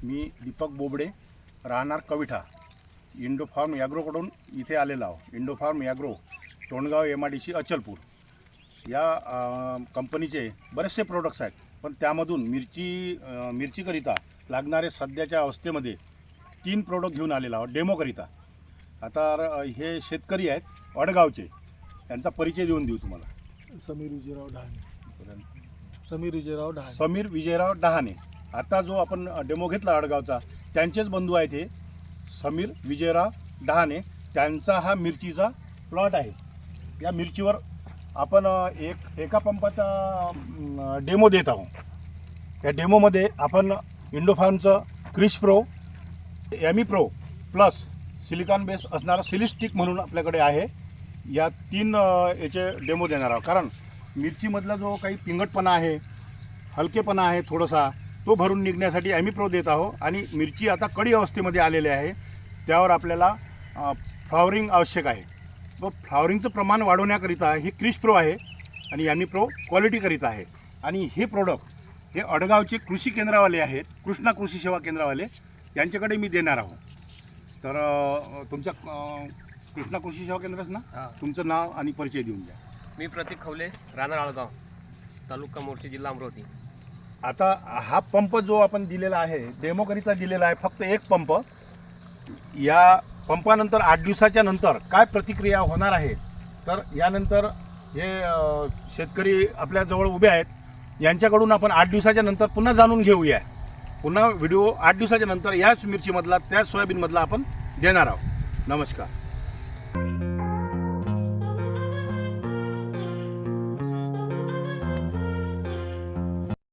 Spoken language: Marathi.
मी दीपक बोबडे, राहणार कविठा, इंडोफार्म ॲग्रोकडून इथे आलेलो आहो। इंडोफार्म ॲग्रो, तोंडगाव MIDC अचलपूर या कंपनीचे बरेचसे प्रोडक्ट्स आहेत, पण त्यामधून मिरचीकरिता लागणारे सध्याच्या अवस्थेमध्ये 3 प्रोडक्ट घेऊन आलेलो आहोत डेमोकरिता। आता हे शेतकरी आहेत अडगावचे, त्यांचा परिचय देऊन देऊ तुम्हाला। समीर विजयराव डहाणे। आता जो आपण डेमो घेतला अडगावचा, त्यांचेच बंधू आहेत हे समीर विजयराव डहाणे। त्यांचा हा मिरचीचा प्लॉट आहे। या मिरचीवर आपण एका पंपाचा डेमो देत आहोत। या डेमोमध्ये आपण इंडोफार्मचं क्रिश प्रो, एमी प्रो प्लस सिलिकॉन बेस असणारा सिलिस्टिक म्हणून आपल्याकडे आहे, या 3 याचे डेमो देणार आहोत। कारण मिरचीमधला जो काही पिंगटपणा आहे, हलकेपणा आहे थोडासा, तो भरून निघण्यासाठी एमी प्रो देत आहो। आणि मिरची आता कडी अवस्थेमध्ये आलेली आहे, त्यावर आपल्याला फ्लॉवरिंग आवश्यक आहे। व फ्लॉवरिंगचं प्रमाण वाढवण्याकरिता हे क्रिश प्रो आहे आणि एमी प्रो क्वालिटीकरिता आहे। आणि हे प्रोडक्ट हे अडगावचे कृषी केंद्रावाले आहेत, कृष्णा कृषी सेवा केंद्रावाले, यांच्याकडे मी देणार आहोत। तर तुमच्या कृष्णा कृषी सेवा केंद्रच ना, तुमचं नाव आणि परिचय देऊन द्या। मी प्रतीक खवले, राहणार आळगाव, तालुका मोर्शी, जिल्हा अमरावती। आता हा पंप जो आपण दिलेला आहे, डेमोकरिता दिलेला आहे, फक्त एक पंप। या पंपानंतर 8 दिवसाच्या नंतर काय प्रतिक्रिया होणार आहे, तर यानंतर हे शेतकरी आपल्याजवळ उभे आहेत, यांच्याकडून आपण 8 दिवसाच्या नंतर पुन्हा जाणून घेऊया। पुन्हा व्हिडिओ 8 दिवसाच्या नंतर याच मिरचीमधला, त्याच सोयाबीनमधला आपण देणार आहोत। नमस्कार।